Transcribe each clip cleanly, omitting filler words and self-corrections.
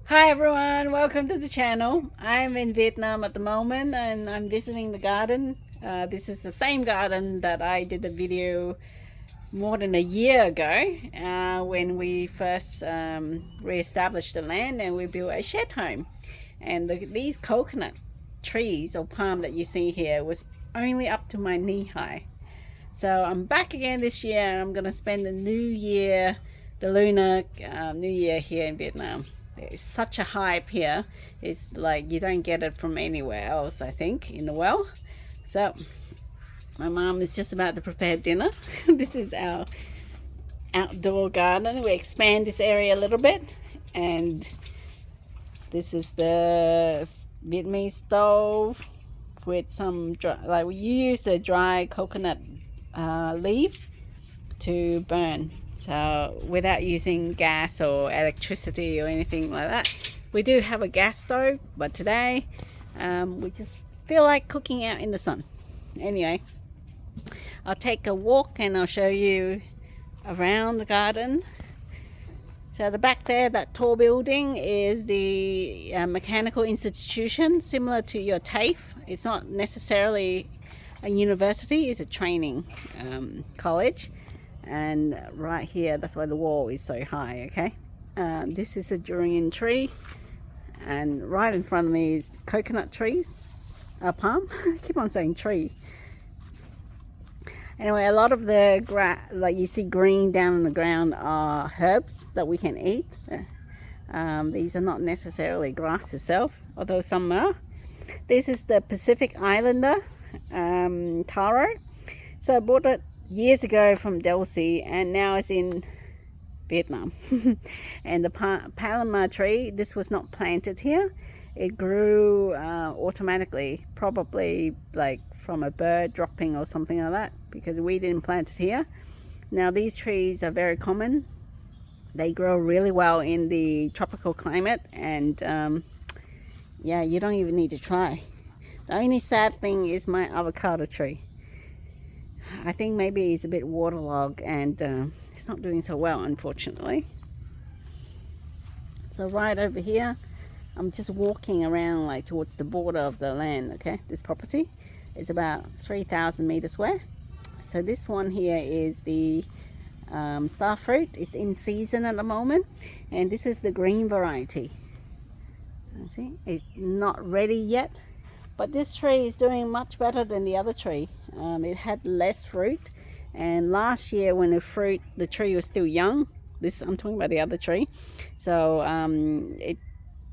Hi everyone, welcome to the channel. I'm in Vietnam at the moment and I'm visiting the garden. This is the same garden that I did a video more than a year ago when we first re-established the land and we built a shed home. And these coconut trees or palm that you see here was only up to my knee high. So I'm back again this year and I'm going to spend the new year, the lunar new year here in Vietnam. There's such a hype here. It's like you don't get it from anywhere else, I think, in the world. So my mom is just about to prepare dinner. This is our outdoor garden. We expand this area a little bit, and this is the Vietnamese stove with some dry, like we use the dry coconut leaves to burn, so without using gas or electricity or anything like that. We do have a gas stove, but today we just feel like cooking out in the sun. Anyway, I'll take a walk and I'll show you around the garden. So the back there, that tall building, is the mechanical institution, similar to your TAFE. It's not necessarily a university, it's a training college. And right here, that's why the wall is so high, okay? This is a durian tree, and right in front of me is coconut trees, palm. I keep on saying tree. Anyway, a lot of the like you see green down on the ground are herbs that we can eat. These are not necessarily grass itself, although some are. This is the Pacific Islander taro. So I bought it years ago from Delsey, and now it's in Vietnam. And the Palomar tree, this was not planted here. It grew automatically, probably like from a bird dropping or something like that, because we didn't plant it here. Now these trees are very common. They grow really well in the tropical climate, and yeah, you don't even need to try. The only sad thing is my avocado tree. I think maybe it's a bit waterlogged and it's not doing so well, unfortunately. So right over here, I'm just walking around like towards the border of the land, okay? This property is about 3,000 meters square. So this one here is the star fruit. It's in season at the moment, and this is the green variety. See, it's not ready yet, but this tree is doing much better than the other tree. It had less fruit, and last year when the tree was still young, I'm talking about the other tree. So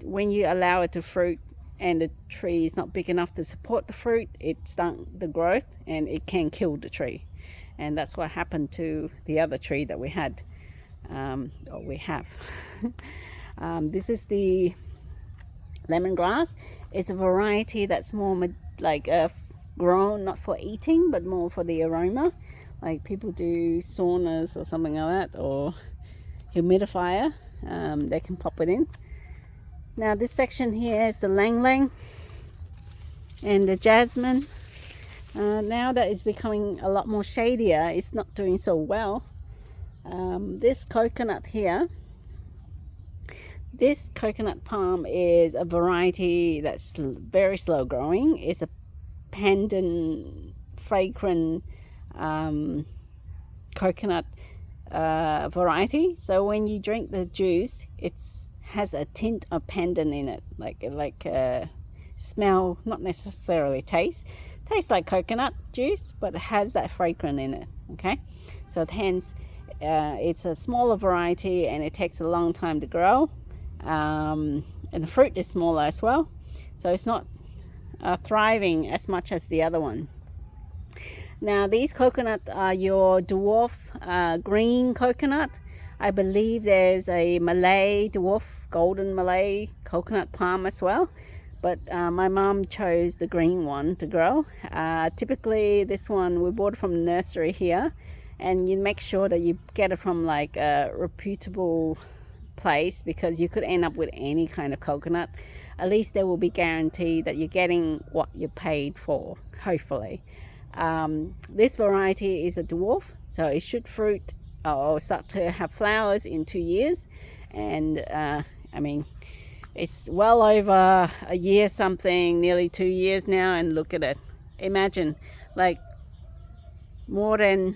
when you allow it to fruit and the tree is not big enough to support the fruit, it stunts the growth and it can kill the tree. And that's what happened to the other tree that we had, or we have. This is the lemongrass. It's a variety that's more like grown not for eating but more for the aroma, like people do saunas or something like that, or humidifier. They can pop it in. Now this section here is the lang lang and the jasmine. Now that it's becoming a lot more shadier, it's not doing so well. This coconut here, this coconut palm is a variety that's very slow growing. It's a pandan fragrant coconut variety. So when you drink the juice, it has a tint of pandan in it, like smell, not necessarily taste. Tastes like coconut juice, but it has that fragrance in it. Okay, so hence it's a smaller variety, and it takes a long time to grow. And the fruit is smaller as well, so it's not thriving as much as the other one. Now these coconut are your dwarf green coconut. I believe there's a Malay dwarf golden Malay coconut palm as well, but my mom chose the green one to grow. Typically this one we bought from the nursery here, and you make sure that you get it from like a reputable place, because you could end up with any kind of coconut. At least there will be guaranteed that you're getting what you paid for, hopefully. This variety is a dwarf, so it should fruit or start to have flowers in 2 years. And I mean, It's well over a year something, nearly 2 years now, and look at it. Imagine, like, more than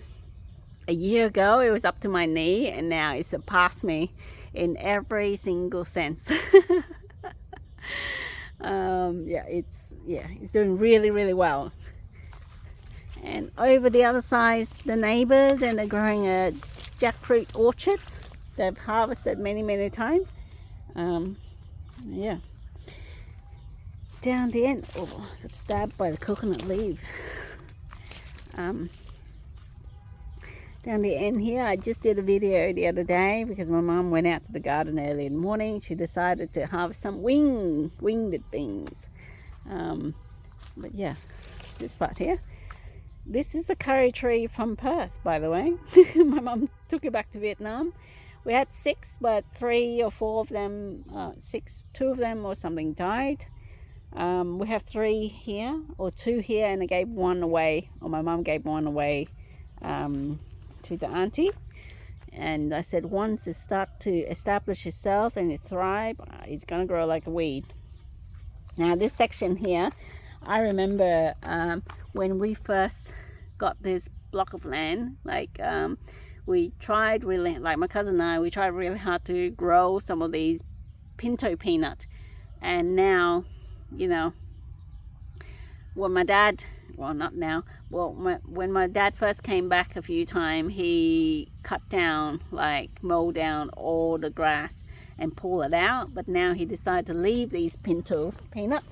a year ago it was up to my knee, and now it's surpassed me in every single sense. Yeah, it's doing really, really well. And over the other side, the neighbors, and they're growing a jackfruit orchard. They've harvested many times. Yeah. Down the end, oh, I got stabbed by the coconut leaf. Down the end here, I just did a video the other day because my mum went out to the garden early in the morning. She decided to harvest some winged beans. But yeah, this part here. This is a curry tree from Perth, by the way. My mum took it back to Vietnam. We had 6, but 3 or 4 of them, 2 of them or something died. We have 3 here, or 2 here, and I gave 1 away, or my mum gave 1 away to the auntie. And I said once it starts to establish itself and it thrive, it's going to grow like a weed. Now this section here, I remember when we first got this block of land, like we tried really, like my cousin and I, we tried really hard to grow some of these pinto peanut. And now, you know, when my dad, well not now, well when my dad first came back a few times, he cut down, like mow down all the grass and pull it out. But now he decided to leave these pinto peanut.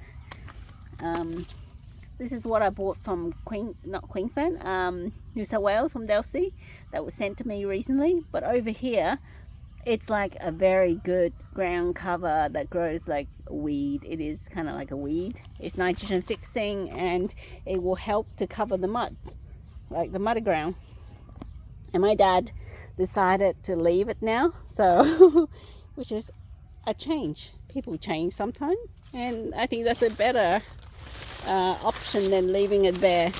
This is what I bought from Queensland, New South Wales, from Delsey, that was sent to me recently. But over here, it's like a very good ground cover that grows like a weed. It is kind of like a weed. It's nitrogen fixing, and it will help to cover the mud, like the muddy ground. And my dad decided to leave it now, so which is a change. People change sometimes, and I think that's a better option than leaving it bare.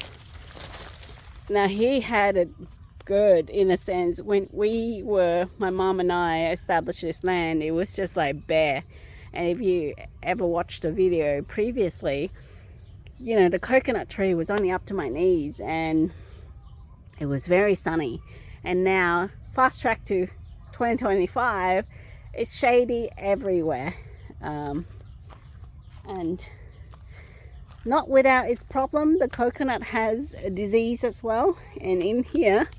Now he had it good in a sense. When my mom and I established this land, it was just like bare. And if you ever watched a video previously, you know, the coconut tree was only up to my knees and it was very sunny. And now fast track to 2025, it's shady everywhere, and not without its problem. The coconut has a disease as well. And in here,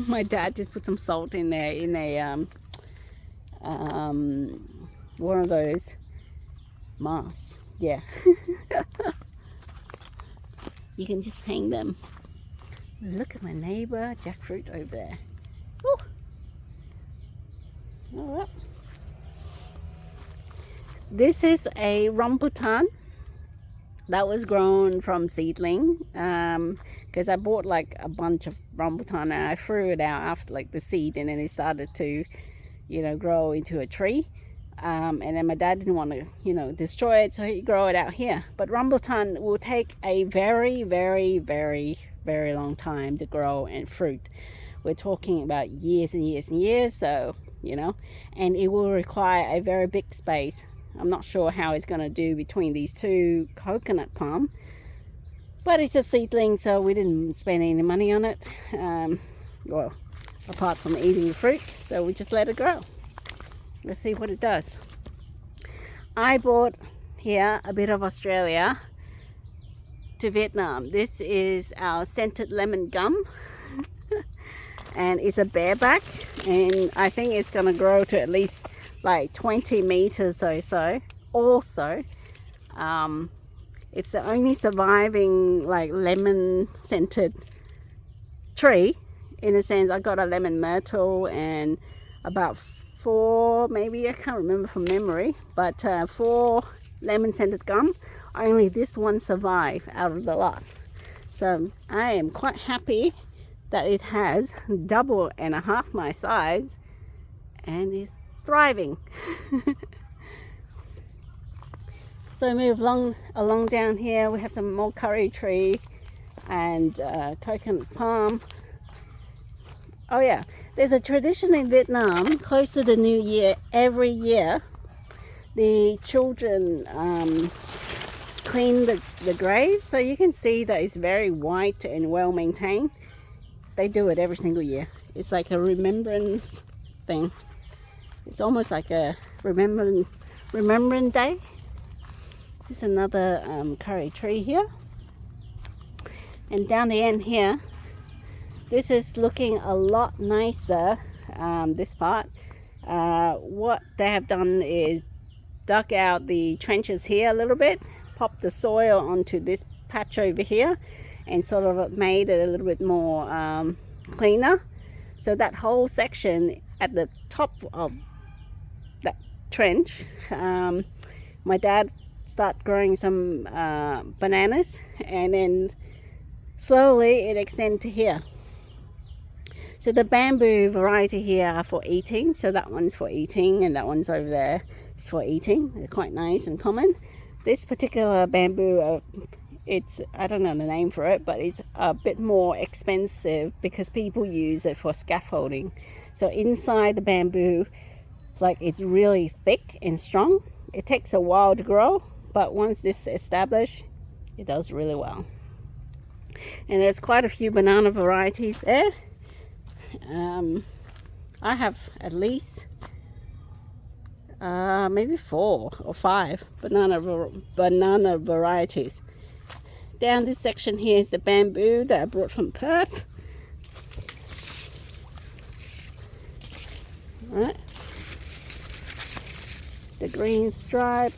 my dad just put some salt in there in a one of those masks. Yeah. You can just hang them. Look at my neighbor jackfruit over there. Ooh. All right. This is a rambutan that was grown from seedling, because I bought like a bunch of rambutan and I threw it out after like the seed, and then it started to, you know, grow into a tree. And then my dad didn't want to, you know, destroy it, so he grew it out here. But rambutan will take a very, very, very, very long time to grow and fruit. We're talking about years and years and years, so, you know, and it will require a very big space. I'm not sure how it's going to do between these 2 coconut palm, but it's a seedling, so we didn't spend any money on it, well, apart from eating the fruit. So we just let it grow. Let's see what it does. I bought here a bit of Australia to Vietnam. This is our scented lemon gum. And it's a bareback, and I think it's going to grow to at least like 20 meters or so. Also, it's the only surviving like lemon scented tree, in a sense. I got a lemon myrtle and about 4, maybe, I can't remember from memory, but 4 lemon scented gum. Only this one survived out of the lot. So I am quite happy that it has 2.5 my size and is thriving. So move along down here. We have some more curry tree and coconut palm. Oh yeah, there's a tradition in Vietnam close to the New Year. Every year the children clean the grave, so you can see that it's very white and well maintained. They do it every single year. It's like a remembrance thing. It's almost like a remembrance day. There's another curry tree here, and down the end here, this is looking a lot nicer. This part, what they have done is dug out the trenches here a little bit, popped the soil onto this patch over here, and sort of made it a little bit more cleaner. So that whole section at the top of that trench, my dad started growing some bananas, and then slowly it extended to here. So the bamboo variety here are for eating. So that one's for eating, and that one's over there is for eating. They're quite nice and common. This particular bamboo, it's, I don't know the name for it, but it's a bit more expensive because people use it for scaffolding. So inside the bamboo, like, it's really thick and strong. It takes a while to grow, but once this is established, it does really well. And there's quite a few banana varieties there. I have at least maybe 4 or 5 banana varieties. Down this section here is the bamboo that I brought from Perth. Right. The green stripe,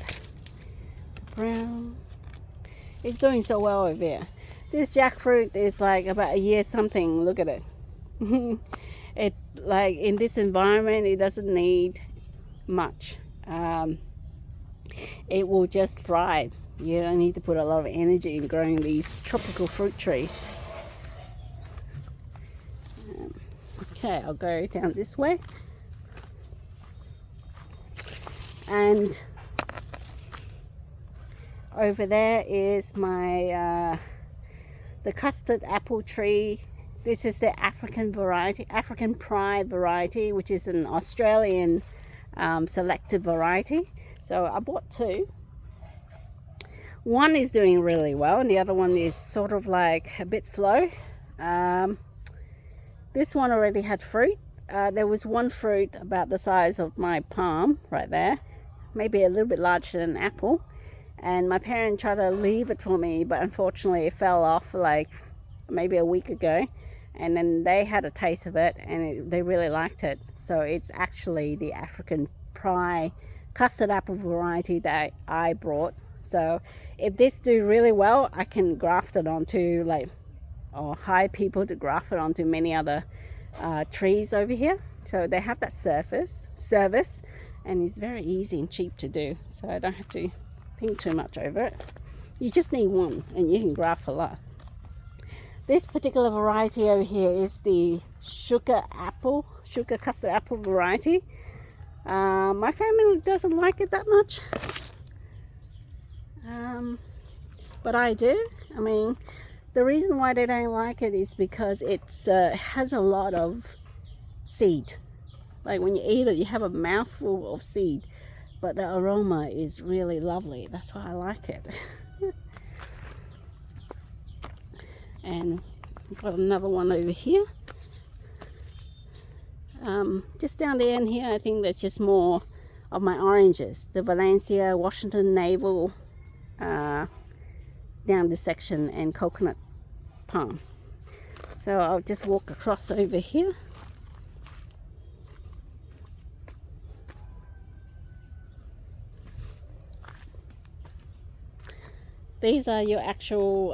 the brown. It's doing so well over here. This jackfruit is like about a year something. Look at it. It, like, in this environment, it doesn't need much. It will just thrive. You don't need to put a lot of energy in growing these tropical fruit trees. Okay, I'll go down this way, and over there is my the custard apple tree. This is the African variety, African Pride variety, which is an Australian selected variety. So I bought 2. One is doing really well, and the other one is sort of like a bit slow. This one already had fruit. There was one fruit about the size of my palm right there, maybe a little bit larger than an apple. And my parents tried to leave it for me, but unfortunately it fell off like maybe a week ago. And then they had a taste of it, and they really liked it. So it's actually the African Pride custard apple variety that I brought. So if this do really well, I can graft it onto, like, or hire people to graft it onto many other trees over here. So they have that service, and it's very easy and cheap to do. So I don't have to think too much over it. You just need one, and you can graft a lot. This particular variety over here is the sugar custard apple variety. My family doesn't like it that much, but I do. I mean, the reason why they don't like it is because it has a lot of seed. Like, when you eat it, you have a mouthful of seed, but the aroma is really lovely. That's why I like it. And we've got another one over here. Just down the end here, I think that's just more of my oranges. The Valencia, Washington Navel, down this section, and coconut palm. So I'll just walk across over here. These are your actual,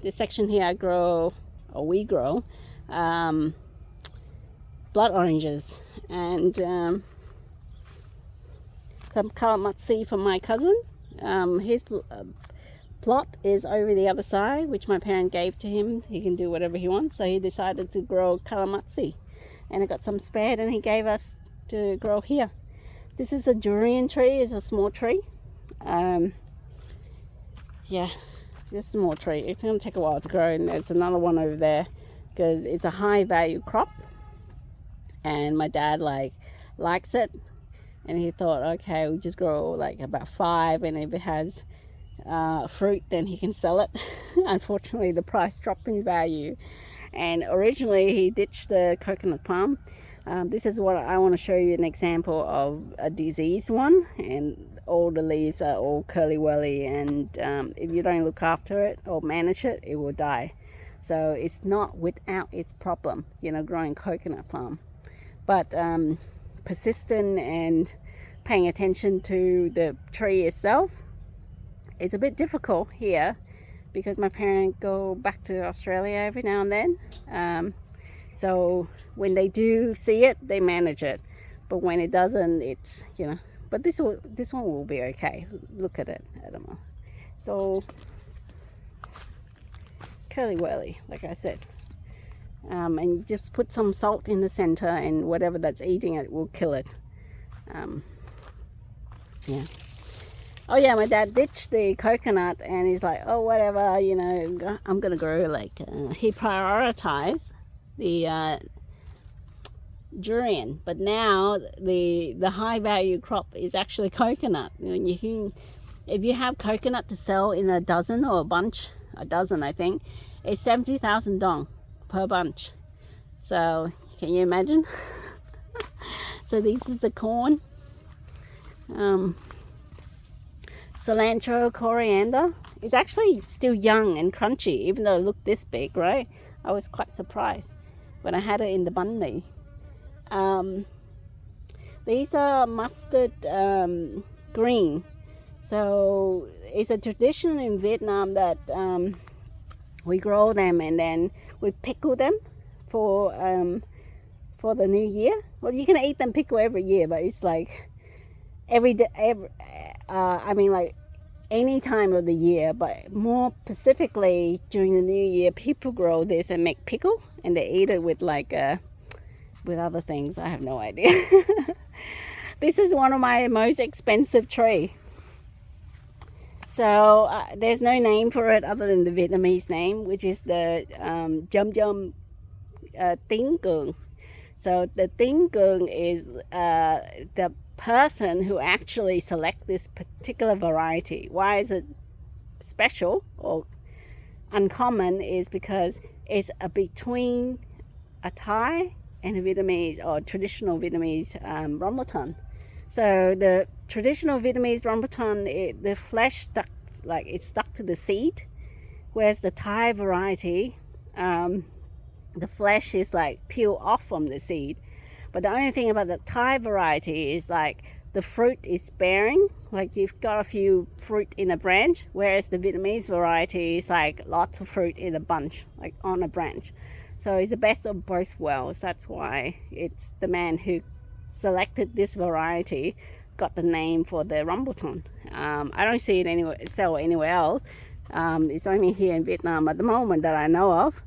this section here I grow, or we grow, blood oranges, and some calamatsi from my cousin. His plot is over the other side, which my parent gave to him. He can do whatever he wants, so he decided to grow calamatsi, and I got some spared, and he gave us to grow here. This is a durian tree. It's a small tree. Yeah, it's a small tree. It's going to take a while to grow, and there's another one over there because it's a high value crop, and my dad likes it, and he thought, okay, we'll just grow like about 5, and if it has fruit, then he can sell it. Unfortunately, the price dropped in value, and originally he ditched the coconut palm. This is what I want to show you, an example of a diseased one, and all the leaves are all curly-whirly, and if you don't look after it or manage it, it will die. So it's not without its problem, you know, growing coconut palm. But persistent and paying attention to the tree itself, it's a bit difficult here because my parents go back to Australia every now and then. So when they do see it, they manage it. But when it doesn't, it's, you know, but this one will be okay. Look at it, Adam. So curly-whirly, like I said. And you just put some salt in the center, and whatever that's eating it will kill it. Yeah. Oh yeah, my dad ditched the coconut, and he's like, oh, whatever, you know, I'm gonna grow like, he prioritized the durian, but now the high value crop is actually coconut. You know, you can, if you have coconut to sell in a dozen or a dozen I think, it's 70,000 dong per bunch. So can you imagine? So this is the corn, cilantro, coriander. It's actually still young and crunchy, even though it looked this big, right? I was quite surprised when I had it in the banh mi. These are mustard green. So it's a tradition in Vietnam that we grow them and then we pickle them for the new year. Well, you can eat them pickle every year, but it's like every day, I mean, like any time of the year, but more specifically during the new year, people grow this and make pickle, and they eat it with like with other things. I have no idea. This is one of my most expensive tree. So there's no name for it other than the Vietnamese name, which is the Dum Dum Tiếng Cường. So the Tiếng Cường is the person who actually select this particular variety. Why is it special or uncommon is because it's between a Thai and a Vietnamese or traditional Vietnamese rambutan. So the traditional Vietnamese rambutan, the flesh stuck, like it's stuck to the seed, whereas the Thai variety, the flesh is like peeled off from the seed. But the only thing about the Thai variety is like the fruit is bearing, like you've got a few fruit in a branch, whereas the Vietnamese variety is like lots of fruit in a bunch, like on a branch. So it's the best of both worlds. That's why it's the man who selected this variety got the name for the rambutan. I don't see it anywhere, sell anywhere else. It's only here in Vietnam at the moment that I know of.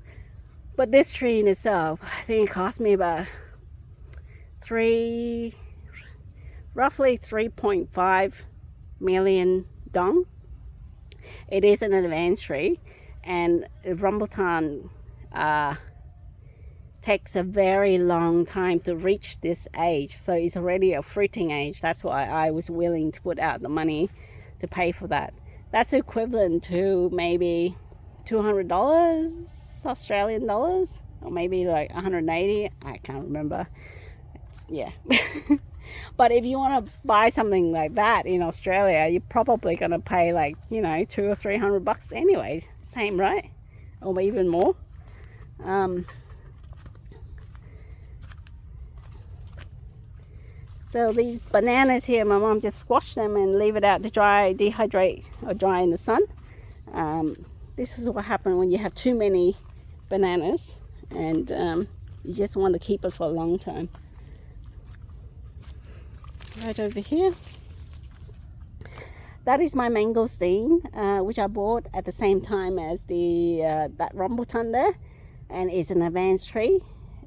But this tree in itself, I think it cost me about roughly 3.5 million dong. It is an advanced tree, and rambutan takes a very long time to reach this age, so it's already a fruiting age. That's why I was willing to put out the money to pay for that. That's equivalent to maybe $200 Australian dollars, or maybe like 180. I can't remember. Yeah. But if you want to buy something like that in Australia, you're probably going to pay like, you know, $200 or $300 anyways. Same, right? Or even more. So these bananas here, my mom just squashed them and leave it out to dry, dehydrate or dry in the sun. This is what happens when you have too many bananas, and you just want to keep it for a long time. Right over here, that is my mangosteen, which I bought at the same time as the that rambutan there, and it's an advanced tree.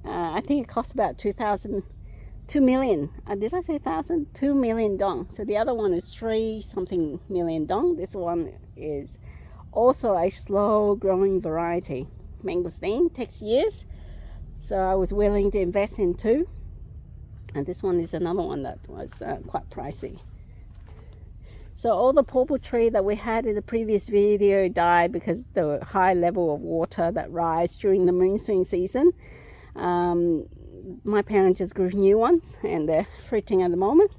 I think it costs about 2 million. Did I say 1,000? 2 million dong. So the other one is 3-something million dong. This one is also a slow growing variety. Mangosteen takes years, so I was willing to invest in 2. And this one is another one that was quite pricey. So all the purple tree that we had in the previous video died because the high level of water that rise during the monsoon season. My parents just grew new ones and they're fruiting at the moment.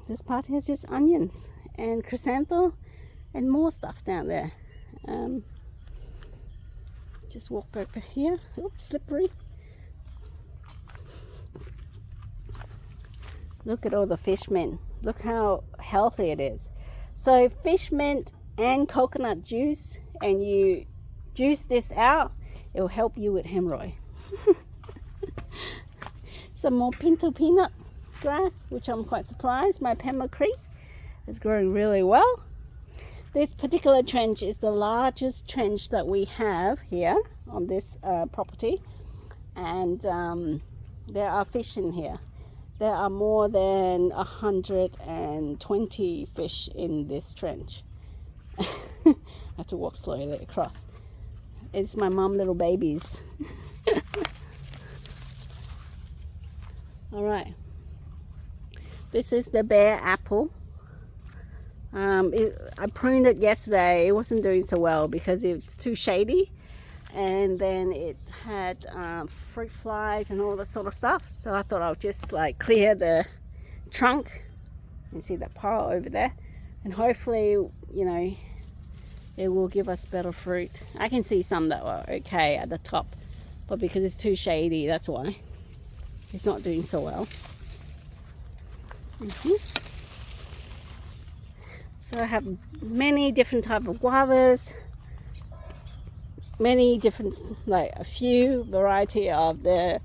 This part has just onions and chrysanthemum and more stuff down there. Just walk over here. Oops, slippery. Look at all the fish mint. Look how healthy it is. So fish mint and coconut juice, and you juice this out, it will help you with hemorrhoid. Some more pinto peanut grass, which I'm quite surprised. My Pema Creek is growing really well. This particular trench is the largest trench that we have here on this property, and there are fish in here. There are more than 120 fish in this trench. I have to walk slowly across. It's my mom little babies. All right. This is the bear apple. I pruned it yesterday. It wasn't doing so well because it's too shady, and then it had fruit flies and all that sort of stuff. So I thought I'll just like clear the trunk. You see that pile over there, and hopefully, you know, it will give us better fruit. I can see some that were okay at the top, but because it's too shady, that's why it's not doing so well. So I have many different type of guavas, many different, like a few variety of the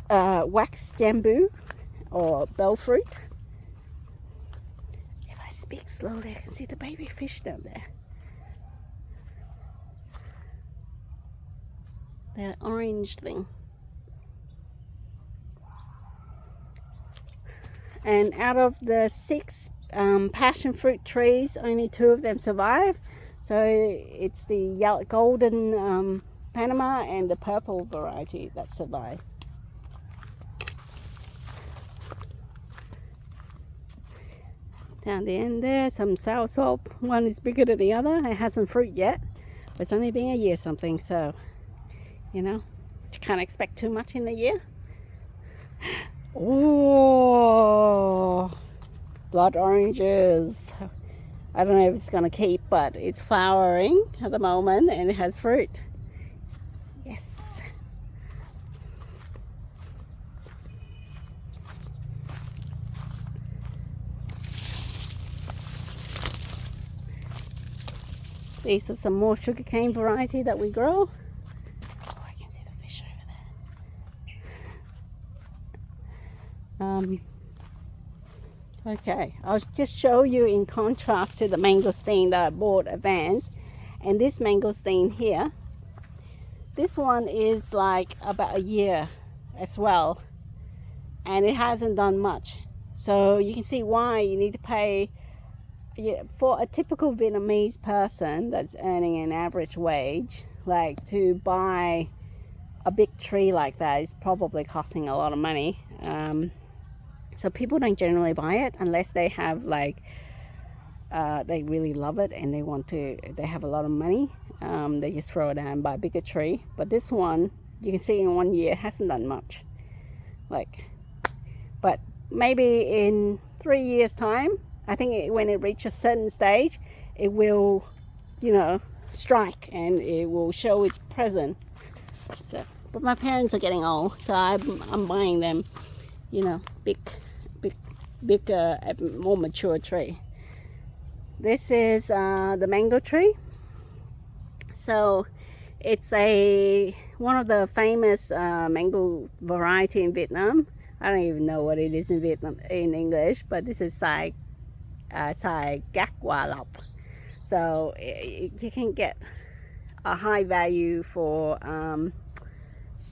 wax jambu or bell fruit. If I speak slowly, I can see the baby fish down there. They're orange thing. And out of the 6 passion fruit trees, only 2 of them survive. So it's the yellow, golden Panama and the purple variety that survive. Down the end there, some soursop. One is bigger than the other. It hasn't fruit yet, but it's only been a year something, so you know, you can't expect too much in a year. Oh, blood oranges. I don't know if it's gonna keep, but it's flowering at the moment and it has fruit. Yes. These are some more sugarcane variety that we grow. Oh, I can see the fish over there. Okay, I'll just show you in contrast to the mangosteen that I bought advanced, and this mangosteen here. This one is like about a year as well, and it hasn't done much. So you can see why you need to pay. For a typical Vietnamese person that's earning an average wage, like to buy a big tree like that is probably costing a lot of money. So people don't generally buy it unless they have like they really love it and they have a lot of money. They just throw it out and buy a bigger tree. But this one, you can see in 1 year it hasn't done much. But maybe in 3 years time, I think when it reaches a certain stage, it will, you know, strike and it will show its presence. So, but my parents are getting old, so I'm buying them, you know, big, more mature tree. This is the mango tree. So it's one of the famous mango variety in Vietnam. I don't even know what it is in Vietnam in English, but this is Sai Gác Hoa Lộc. So you can get a high value for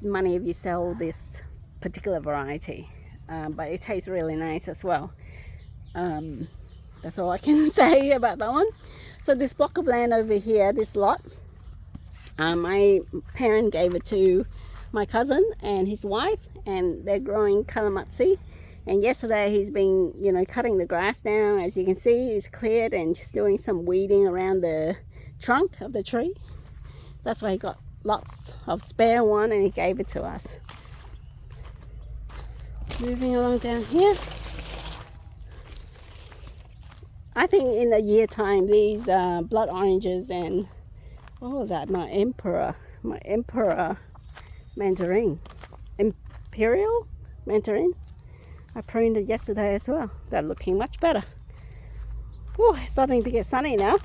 money if you sell this particular variety. But it tastes really nice as well. That's all I can say about that one. So this block of land over here, this lot, my parent gave it to my cousin and his wife, and they're growing calamatsi. And yesterday he's been, you know, cutting the grass down. As you can see, he's cleared and just doing some weeding around the trunk of the tree. That's why he got lots of spare one and he gave it to us. Moving along down here. I think in a year time these blood oranges and what was that? My emperor mandarin, imperial mandarin, I pruned it yesterday as well. They're looking much better. Oh, it's starting to get sunny now.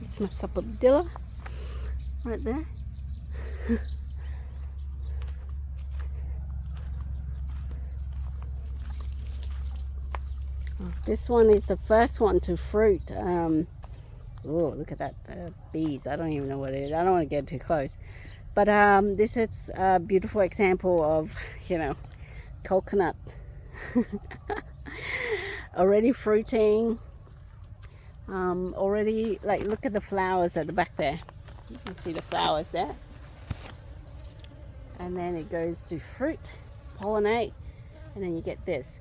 It's my sapodilla right there. This one is the first one to fruit. Oh, look at that, bees. I don't even know what it is. I don't want to get too close. But this is a beautiful example of, you know, coconut already fruiting. Already, like, look at the flowers at the back there. You can see the flowers there. And then it goes to fruit, pollinate, and then you get this.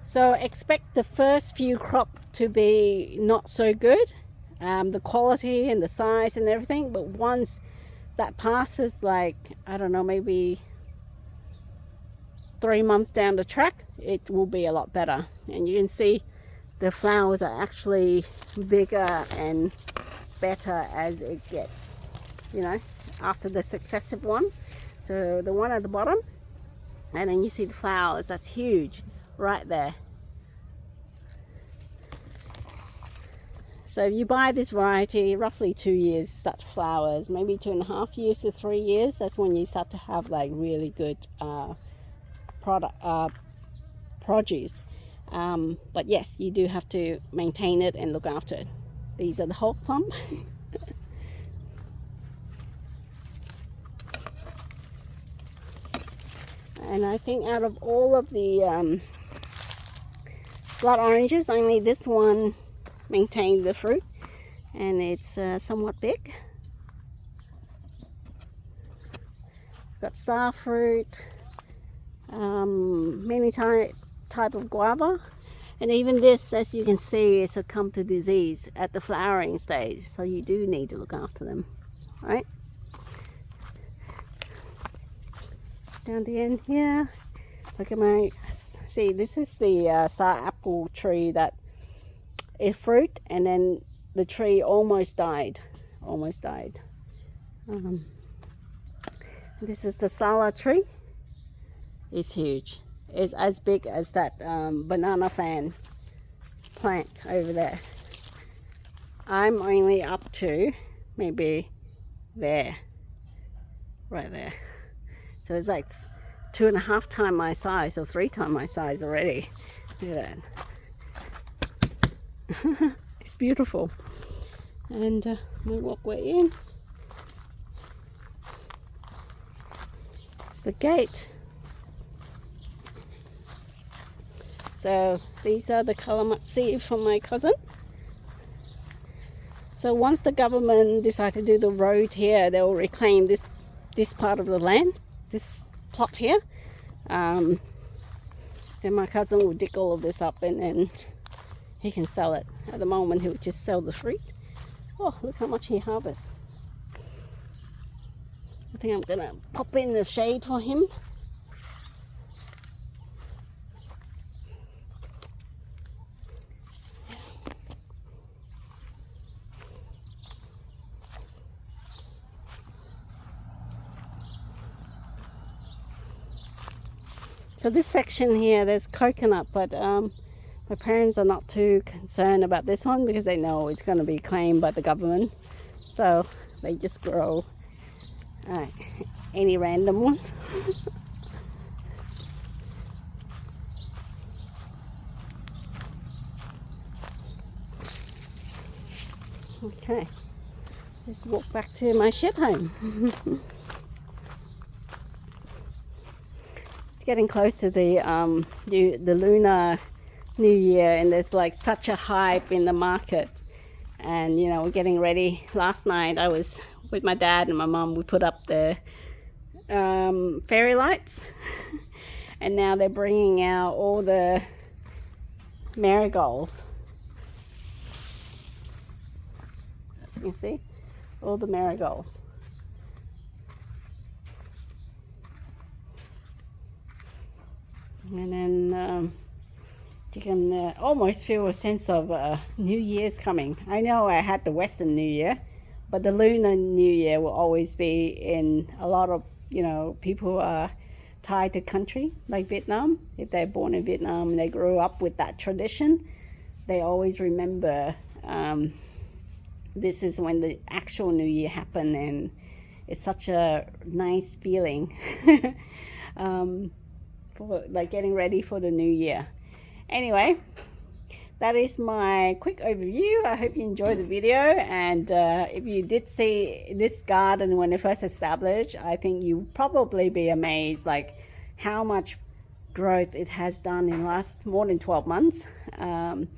So expect the first few crop to be not so good, the quality and the size and everything, but once that passes, like, I don't know, maybe 3 months down the track, it will be a lot better. And you can see the flowers are actually bigger and better as it gets, you know, after the successive one. So the one at the bottom, and then you see the flowers, that's huge right there. So if you buy this variety, roughly 2 years to start to flowers, maybe 2.5 years to 3 years, that's when you start to have like really good produce. But yes, you do have to maintain it and look after it. These are the Hulk plum. And I think out of all of the blood oranges, only this one maintained the fruit, and it's somewhat big. Got star fruit, many type of guava, and even this, as you can see, is succumbed to disease at the flowering stage, so you do need to look after them, right? Down the end here, look at my, see, this is the star apple tree that is fruit, and then the tree almost died. This is the Sala tree. It's huge. It's as big as that banana fan plant over there. I'm only up to maybe there, right there. So it's like 2.5 times my size, or 3 times my size already. Look at that. It's beautiful. And we walkway in. It's the gate. So these are the calamatsi from my cousin. So once the government decide to do the road here, they will reclaim this part of the land, this plot here. Then my cousin will dig all of this up and then he can sell it. At the moment he would just sell the fruit. Oh, look how much he harvests. I think I'm gonna pop in the shade for him. So this section here, there's coconut, but my parents are not too concerned about this one because they know it's going to be claimed by the government. So they just grow any random one. Okay, just walk back to my shed home. It's getting close to the Lunar New Year, and there's like such a hype in the market. And you know, we're getting ready. Last night I was with my dad and my mum. We put up the fairy lights, and now they're bringing out all the marigolds. As you can see, all the marigolds. And then you can almost feel a sense of New Year's coming. I know I had the Western New Year, but the Lunar New Year will always be in a lot of, you know, people who are tied to country like Vietnam. If they're born in Vietnam and they grew up with that tradition, they always remember this is when the actual New Year happened, and it's such a nice feeling for like getting ready for the new year. Anyway, that is my quick overview. I hope you enjoyed the video, and if you did see this garden when it first established, I think you'll probably be amazed like how much growth it has done in the last more than 12 months, and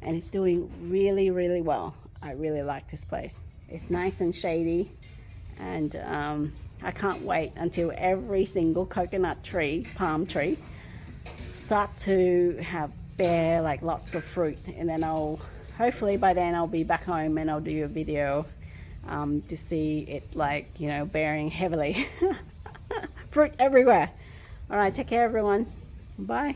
it's doing really, really well. I really like this place. It's nice and shady, and I can't wait until every single coconut tree, palm tree, start to have bear like lots of fruit, and then hopefully by then I'll be back home and I'll do a video to see it, like, you know, bearing heavily fruit everywhere. All right, take care everyone. Bye.